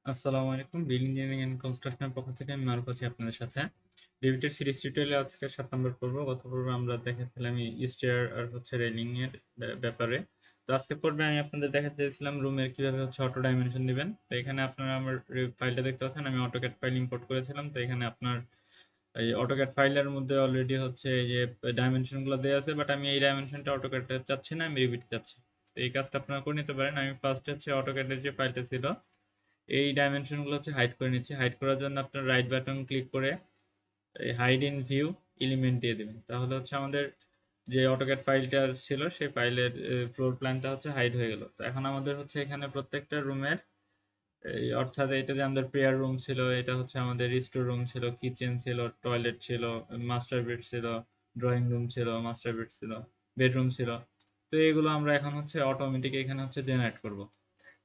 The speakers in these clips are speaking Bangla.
আসসালামু আলাইকুম। বিল্ডিং ইঞ্জিনিয়ারিং এন্ড কনস্ট্রাকশনের পক্ষ থেকে আমি মারুফ আছি আপনাদের সাথে। রিভিটের সিরিজ টিউটোরিয়ালে আজকে 7 নম্বর পর্ব। গত পর্বে আমরা দেখাচ্ছিলাম স্টেয়ার আর হচ্ছে রেলিং এর ব্যাপারে। তো আজকে পর্বে আমি আপনাদের দেখাতে চেয়েছিলাম রুমের কিভাবে হচ্ছে অটো ডাইমেনশন দিবেন। তো এখানে আপনারা আমার ফাইলটা দেখতে পাচ্ছেন, আমি অটোক্যাড ফাইল ইম্পোর্ট করেছিলাম। তো এখানে আপনার এই অটোক্যাড ফাইলের মধ্যে অলরেডি হচ্ছে এই যে ডাইমেনশন গুলো দেওয়া আছে, বাট আমি এই ডাইমেনশনটা অটোক্যাডে চাচ্ছি না, আমি রিভিট চাচ্ছি। তো এই কাজটা আপনারা করে নিতে পারেন। আমি ফার্স্ট হচ্ছে অটোক্যাডের যে ফাইলটা ছিল এই ডাইমেনশনগুলো হচ্ছে হাইড করে নিচ্ছি। হাইড করার জন্য আপনার রাইট বাটন ক্লিক করে এই হাইড ইন ভিউ এলিমেন্ট দিয়ে দেবেন, তাহলে হচ্ছে আমাদের যে অটোক্যাড ফাইলটা ছিল সেই ফাইলের ফ্লোর প্ল্যানটা হচ্ছে হাইড হয়ে গেল। তো এখন আমাদের হচ্ছে এখানে প্রত্যেকটা রুমের এই অর্থাৎ এটা যে আমাদের প্রেয়ার রুম ছিল, এটা হচ্ছে আমাদের স্টোর রুম ছিল, কিচেন ছিল, টয়লেট ছিল, মাস্টার বেড ছিল, ড্রয়িং রুম ছিল, মাস্টার বেড ছিল, বেডরুম ছিল। তো এগুলো আমরা এখন হচ্ছে অটোমেটিক এখানে হচ্ছে জেনারেট করব।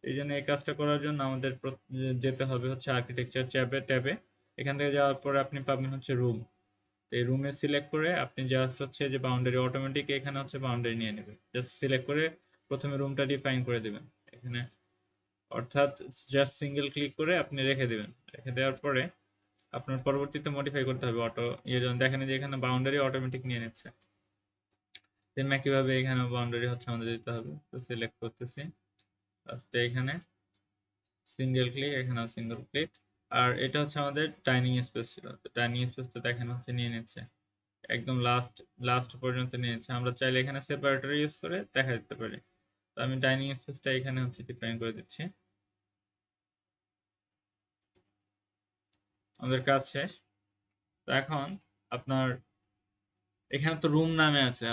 এই জন্য এই কাজটা করার জন্য আমাদের যেতে হবে হচ্ছে আর্কিটেকচার ট্যাবে। এখান থেকে যাওয়ার পরে আপনি পাবেন হচ্ছে রুম। এই রুমে সিলেক্ট করে আপনি জাস্ট হচ্ছে যে বাউন্ডারি অটোমেটিক এখানে হচ্ছে বাউন্ডারি নিয়ে নেবে। জাস্ট সিলেক্ট করে প্রথমে রুমটা ডিফাইন করে দেবেন এখানে, অর্থাৎ জাস্ট সিঙ্গেল ক্লিক করে আপনি রেখে দেবেন। রেখে দেওয়ার পরে আপনার পরবর্তীতে মডিফাই করতে হবে অটো জন্য দেখেন যে এখানে বাউন্ডারি অটোমেটিক নিয়ে নিচ্ছে। সেম একইভাবে এখানে বাউন্ডারি হচ্ছে আমাদের দিতে হবে। তো সিলেক্ট করতেছি ফার্স্টে এখানে সিঙ্গেল ক্লিক, এখানেও সিঙ্গেল ক্লিক। আর এটা হচ্ছে আমাদের ডাইনিং স্পেস ছিল, তো ডাইনিং স্পেসটা দেখেন হচ্ছে নিয়ে নিচ্ছে একদম লাস্ট লাস্ট পর্যন্ত নিয়ে নিচ্ছে। আমরা চাইলে এখানে সেপারেটর ইউজ করে দেখা দিতে পারি। তো আমি ডাইনিং স্পেসটা এখানে হচ্ছে ডিফাইন করে দিচ্ছি। আমাদের কাজ শেষ। তো এখন আপনার এখানে তো রুম নামে আছে,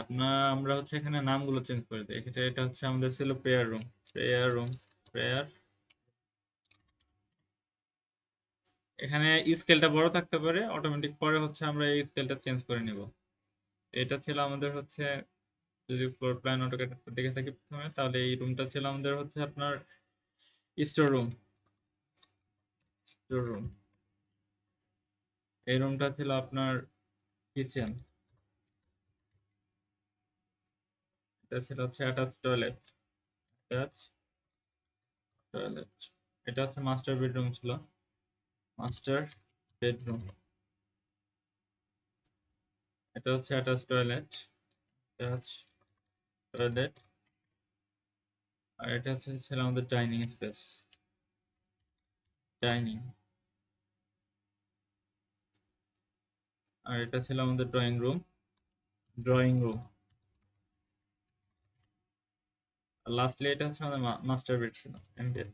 আমরা হচ্ছে এখানে নামগুলো চেঞ্জ করে দিই। এটা হচ্ছে আমাদের ছিল prayer room, prayer room, prayer. এখানে স্কেলটা বড় থাকতে পারে অটোমেটিক, পরে হচ্ছে আমরা এই স্কেলটা চেঞ্জ করে নিব। এটা ছিল আমাদের হচ্ছে, যদি ফ্লোর প্ল্যান অটোক্যাড দেখে থাকি প্রথমে, তাহলে এই রুমটা ছিল আমাদের হচ্ছে আপনার স্টোর রুম। স্টোর রুম, এই রুমটা ছিল আপনার কিচেন। এটা ছিল হচ্ছে অ্যাটাচ টয়লেট, অ্যাটাচ টয়লেট। এটা হচ্ছে মাস্টার বেডরুম ছিল, মাস্টার বেডরুম। এটা হচ্ছে অ্যাটাচ টয়লেট, অ্যাটাচ টয়লেট। আর এটা হচ্ছে ছিল আমাদের ডাইনিং স্পেস, ডাইনিং। আর এটা ছিল আমাদের ড্রয়িং রুম, ড্রয়িং রুম। আর লাস্টলি এটা হচ্ছে আমাদের মাস্টার বেড ছিল, এমবেড।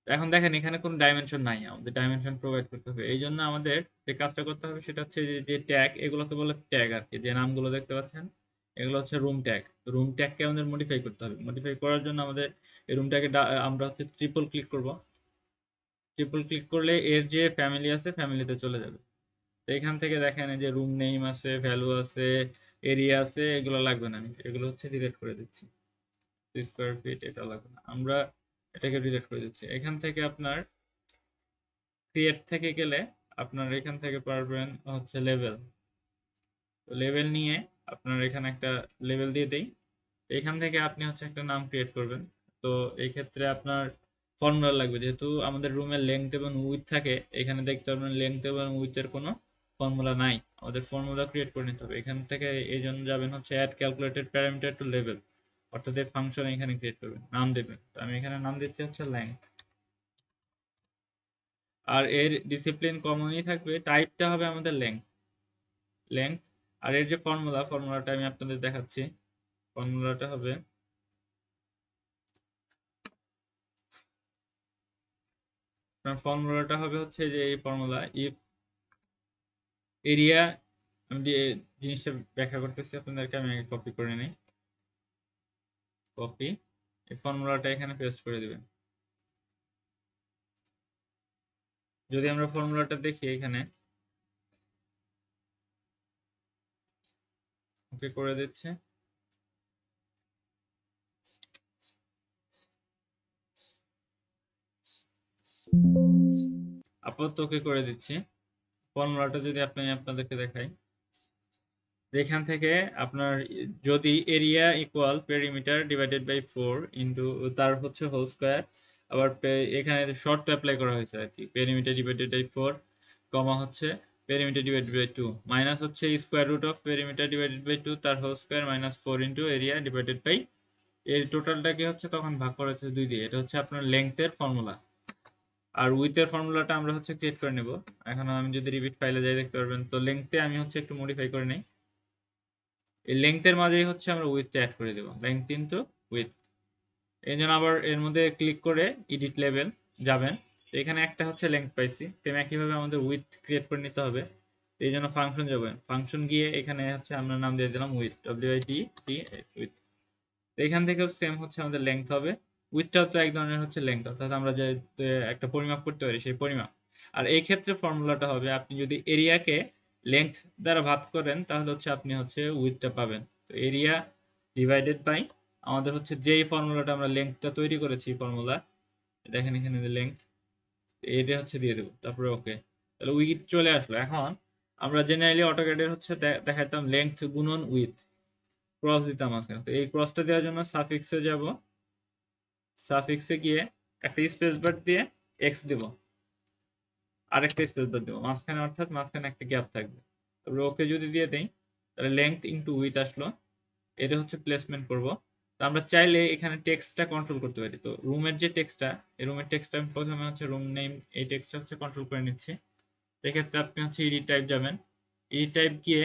এখন দেখেন এখানে কোনো ডাইমেনশন নাই, আমাদের ডাইমেনশন প্রোভাইড করতে হবে। এই জন্য আমাদের যে কাজটা করতে হবে সেটা হচ্ছে যে ট্যাগ, এগুলোকে বলে ট্যাগ আর কি, যে নামগুলো দেখতে পাচ্ছেন এগুলো হচ্ছে রুম ট্যাগ। রুম ট্যাগকে আমাদের মডিফাই করতে হবে। মডিফাই করার জন্য আমাদের এই রুমটাকে আমরা হচ্ছে ট্রিপল ক্লিক করব। ট্রিপল ক্লিক করলে এর যে ফ্যামিলি আছে ফ্যামিলিতে চলে যাবে। তো এখান থেকে দেখেন এই যে রুম নেম আছে, ভ্যালু আছে, এরিয়া আছে, এগুলো লাগবে না, আমি এগুলো হচ্ছে ডিলিট করে দিচ্ছি। স্কোয়ার ফিট এটা লাগবে না, আমরা এটাকে ডিলিট করে দিচ্ছি। এখান থেকে আপনার ক্রিয়েট থেকে গেলে আপনার এখান থেকে পারবেন হচ্ছে লেভেল। তো লেভেল নিয়ে আপনার এখানে একটা লেভেল দিয়ে দেই। এখান থেকে আপনি হচ্ছে একটা নাম ক্রিয়েট করবেন। তো এই ক্ষেত্রে আপনার ফর্মুলা লাগবে, যেহেতু আমাদের রুমের লেংথ এবং উইথ থাকে, এখানে দেখতে পারবেন লেংথ এবং উইথের কোনো ফর্মুলা নাই, আমাদের ফর্মুলা ক্রিয়েট করে নিতে হবে। এখান থেকে এই জন্য যাবেন হচ্ছে add calculated parameter to level, অর্থাৎ এই ফাংশন এখানে ক্রিয়েট করবেন, নাম দেবেন। তো আমি এখানে নাম দিচ্ছি হচ্ছে লেংথ। আর এর ডিসিপ্লিন কমনই থাকবে, টাইপটা হবে আমাদের লেংথ, লেংথ। আর এর যে ফর্মুলাটা আমি আপনাদের দেখাচ্ছি। ফর্মুলাটা হবে, হচ্ছে যে এই ফর্মুলা ইফ এরিয়া, আমি যে জিনিসটা ব্যাখ্যা করতেছি আপনাদেরকে, আমি আগে কপি করে নিই। কপি, এই ফর্মুলাটা এখানে পেস্ট করে দিবেন। যদি আমরা ফর্মুলাটা দেখি এখানে, ওকে করে দিচ্ছে, আপাতত ওকে করে দিচ্ছি। ফর্মুলাটা যদি আপনাদেরকে দেখাই, যেখান থেকে আপনার যদি area equal perimeter divided by 4 into তার হচ্ছে হোল স্কোয়ার, আবার এখানে শর্ত অ্যাপ্লাই করা হয়েছে আর কি, পেরিমিটার ডিভাইডেড বাই 4, কমা হচ্ছে পেরিমিটার ডিভাইডেড বাই 2, মাইনাস হচ্ছে square root of perimeter divided by 2 তার whole square minus 4 into area divided by, এর টোটালটাকে হচ্ছে তখন ভাগ করা হচ্ছে 2 দিয়ে। এটা হচ্ছে আপনার লেংথের ফর্মুলা। আর উইথের ফর্মুলাটা আমরা হচ্ছে ক্রিয়েট করে নেব। এখন আমি যদি রিপিট ফাইলে যাই দেখতে পারবেন, তো লেংথে আমি হচ্ছে একটু মডিফাই করে নেই। এই লেংথের মাঝেই হচ্ছে আমরা উইথটা অ্যাড করে দেবো, লেংথ ইনটু উইথ। এই জন্য আবার এর মধ্যে ক্লিক করে এডিট লেভেল যাবেন, তো এখানে একটা হচ্ছে লেংথ পাইছি, সেম একইভাবে আমাদের উইথ ক্রিয়েট করে নিতে হবে। এই জন্য ফাংশন যাবেন, ফাংশন গিয়ে এখানে হচ্ছে আমরা নাম দিয়ে দিলাম উইথ, WIT উইথ। এখান থেকেও সেম হচ্ছে আমাদের লেংথ হবে, উইথটাও তো এক ধরনের হচ্ছে লেংথ, অর্থাৎ আমরা যে একটা পরিমাপ করতে পারি সেই পরিমাপ। আর এই ক্ষেত্রে ফর্মুলাটা হবে, আপনি যদি এরিয়াকে লেংথ দ্বারা ভাগ করেন তাহলে হচ্ছে আপনি হচ্ছে উইথটা পাবেন। তো এরিয়া ডিভাইডেড বাই আমাদের হচ্ছে যেই ফর্মুলাটা আমরা লেংথটা তৈরি করেছি ফর্মুলা, দেখেন এখানে যে লেংথ, এটা হচ্ছে দিয়ে দেবো, তারপরে ওকে। তাহলে উইথ চলে আসলো। এখন আমরা জেনারেলি অটোক্যাডের হচ্ছে দেখাতাম লেংথ গুণন উইথ, ক্রস দিতাম মাঝখানে। তো এই ক্রসটা দেওয়ার জন্য সাফিক্সে যাব, সাফিক্সে গিয়ে একটা স্পেস বার দিয়ে এক্স দেব, আরেকটা স্পেস বার দেবো মাঝখানে, অর্থাৎ মাঝখানে একটা গ্যাপ থাকবে। তারপরে ওকে যদি দিয়ে দেই তাহলে লেংথ ইনটু উইথ আসলো। এটা হচ্ছে প্লেসমেন্ট করব। তো আমরা চাইলে এখানে টেক্সটটা কন্ট্রোল করতে পারি। তো রুমের যে টেক্সটটা, এই রুমের টেক্সটটা আমি প্রথমে হচ্ছে রুম নেম, এই টেক্সটটা হচ্ছে কন্ট্রোল করে নিচ্ছি। এক্ষেত্রে আপনি হচ্ছে এডিট টাইপ যাবেন, এডিট টাইপ গিয়ে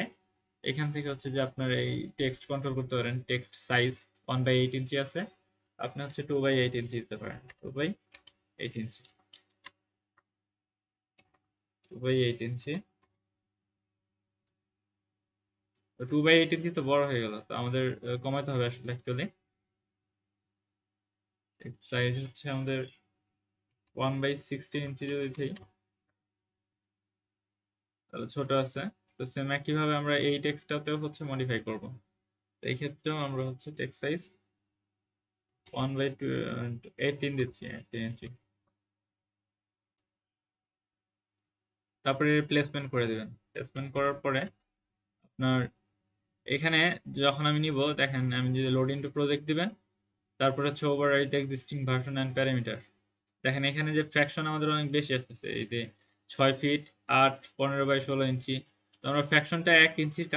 এখান থেকে হচ্ছে যে আপনার এই টেক্সট কন্ট্রোল করতে পারেন। টেক্সট সাইজ 1/8 ইঞ্চি আছে, আপনি হচ্ছে 2/8 ইঞ্চি দিতে পারেন, 2/8 ইঞ্চি, 2/8 ইঞ্চি। 2/8 ইঞ্চি তো বড় হয়ে গেল, তো আমাদের কমাতে হবে আসলে অ্যাকচুয়ালি। সাইজ হচ্ছে আমাদের 1/16 ইঞ্চি যদি দিই তাহলে ছোট আছে। তো সেম একইভাবে আমরা এই টেক্সটটাতেও হচ্ছে মডিফাই করব। এই ক্ষেত্রেও আমরা হচ্ছে টেক্সট সাইজ 1/18 দিচ্ছি, 18 ইঞ্চি। তারপরে প্লেসমেন্ট করে দেবেন। প্লেসমেন্ট করার পরে আপনার এখানে যখন আমি নিব, দেখেন আমি যদি লোড ইনটু প্রজেক্ট দিবেন, তারপর হচ্ছে overwrite existing version and parameter. দেখেন এখানে যে ফ্র্যাকশন আমাদের অনেক বেশি আসতেছে, এই যে 6 ফিট 8 15/16 ইঞ্চি। তো আমরা ফ্র্যাকশনটা 1 ইঞ্চির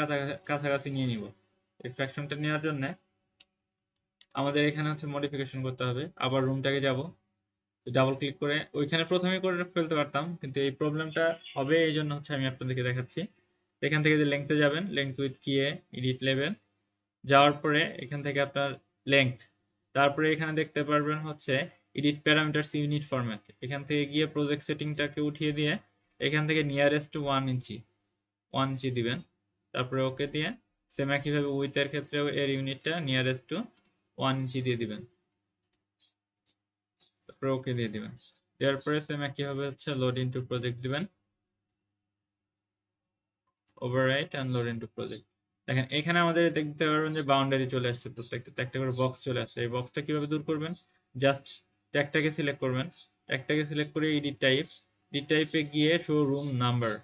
কাছাকাছি নিয়ে নিব। এই ফ্র্যাকশনটা নেওয়ার জন্য আমাদের এখানে হচ্ছে মডিফিকেশন করতে হবে। আবার রুমটাকে যাব, ডাবল ক্লিক করে ওইখানে প্রথমে করে ফেলতে পারতাম, কিন্তু এই প্রবলেমটা হবে, এই জন্য হচ্ছে আমি আপনাদেরকে দেখাচ্ছি। এখান থেকে যে লেংথে যাবেন, লেংথ উইথ গিয়ে এডিট লেভেল যাওয়ার পরে এখান থেকে আপনার লেংথ, তারপরে এখানে দেখতে পারবেন হচ্ছে এডিট প্যারামিটারস ইউনিট ফরম্যাট। এখান থেকে গিয়ে প্রজেক্ট সেটিংটাকে উঠিয়ে দিয়ে এখান থেকে নিয়ারেস্ট টু 1 ইঞ্চি, 1 ইঞ্চি দিবেন। তারপরে ওকে দিয়ে সেম একইভাবে উইথের ক্ষেত্রেও এর ইউনিটটা নিয়ারেস্ট টু 1 ইঞ্চি দিয়ে দিবেন, তারপরে ওকে দিয়ে দিবেন। দেওয়ার পরে সেম একইভাবে হচ্ছে লোড ইনটু প্রজেক্ট দিবেন, overwrite and load into project. দেখেন এখানে আমাদের দেখতে পারবেন যে বাউন্ডারি চলে আসছে, প্রত্যেকটা একটা করে বক্স চলে আসছে। এই বক্সটা কিভাবে দূর করবেন, জাস্ট ট্যাগটাকে সিলেক্ট করবেন, ট্যাগটাকে সিলেক্ট করে এডিট টাইপ, এডিট টাইপে গিয়ে শো রুম নাম্বার,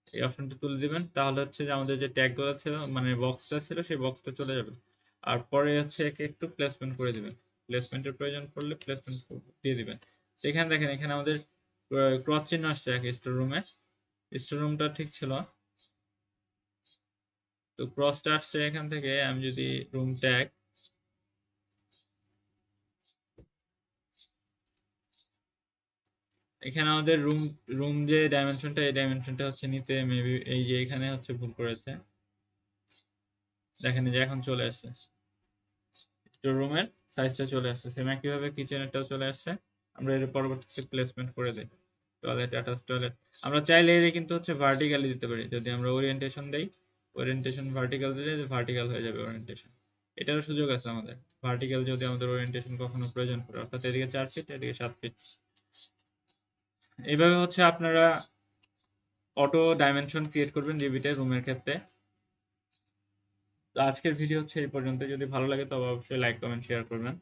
এই অপশনটা তুলে দিবেন। তাহলে হচ্ছে যে আমাদের যে ট্যাগগুলো ছিল, মানে বক্সটা ছিল, সেই বক্সটা চলে যাবে। আর পরে হচ্ছে একে একটু প্লেসমেন্ট করে দিবেন, প্লেসমেন্টের প্রয়োজন পড়লে প্লেসমেন্ট দিয়ে দিবেন। তো এখানে দেখেন এখানে আমাদের ক্রস চিহ্ন আসছে এক স্টোর রুমে, স্টোর রুমটা ঠিক ছিল। তো ক্রসটা আসছে এখান থেকে, আমি যদি রুম ট্যাগ, এখানে আমাদের রুম রুম যে ডাইমেনশনটা, এই ডাইমেনশনটা হচ্ছে নিতে মেবি এই যে এখানে হচ্ছে ভুল করেছে। দেখেন এই যে এখন চলে আসছে, স্টোর রুমের সাইজটা চলে আসছে, সেম একইভাবে কিচেনেরটাও চলে আসছে। আমরা এর পরবর্তীতে প্লেসমেন্ট করে দিই, টয়লেট অ্যাটাচ টয়লেট। আমরা চাইলে এর কিন্তু হচ্ছে ভার্টিক্যালি দিতে পারি, যদি আমরা ওরিয়েন্টেশন দেই, ওরিয়েন্টেশন ভার্টিক্যাল দিলে ভার্টিক্যাল হয়ে যাবে ওরিয়েন্টেশন। এটারও সুযোগ আছে আমাদের, ভার্টিক্যাল যদি আমাদের ওরিয়েন্টেশন কখনো প্রয়োজন পড়ে, অর্থাৎ এদিকে 4 ফিট এদিকে 7 ফিট। এইভাবে হচ্ছে আপনারা অটো ডাইমেনশন ক্রিয়েট করবেন রিভিটের রুমের ক্ষেত্রে। তো আজকের ভিডিও হচ্ছে এই পর্যন্ত, যদি ভালো লাগে তবে অবশ্যই লাইক কমেন্ট শেয়ার করবেন।